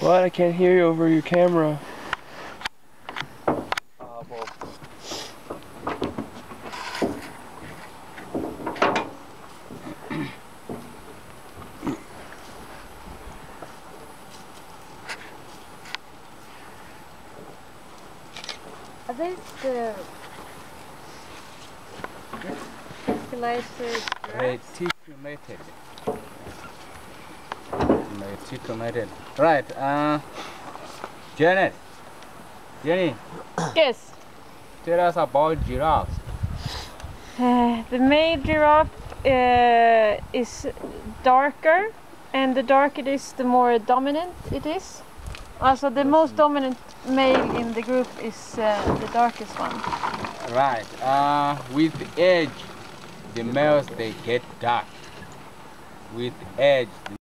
What? I can't hear you over your camera. Are these the fertilizer grass? Reticulated. Right. Janet. Jenny, Yes. tell us about giraffes. The male giraffe is darker, and the darker it is, the more dominant it is. Also, the most dominant male in the group is the darkest one. Right. With age, the males they get dark. With age,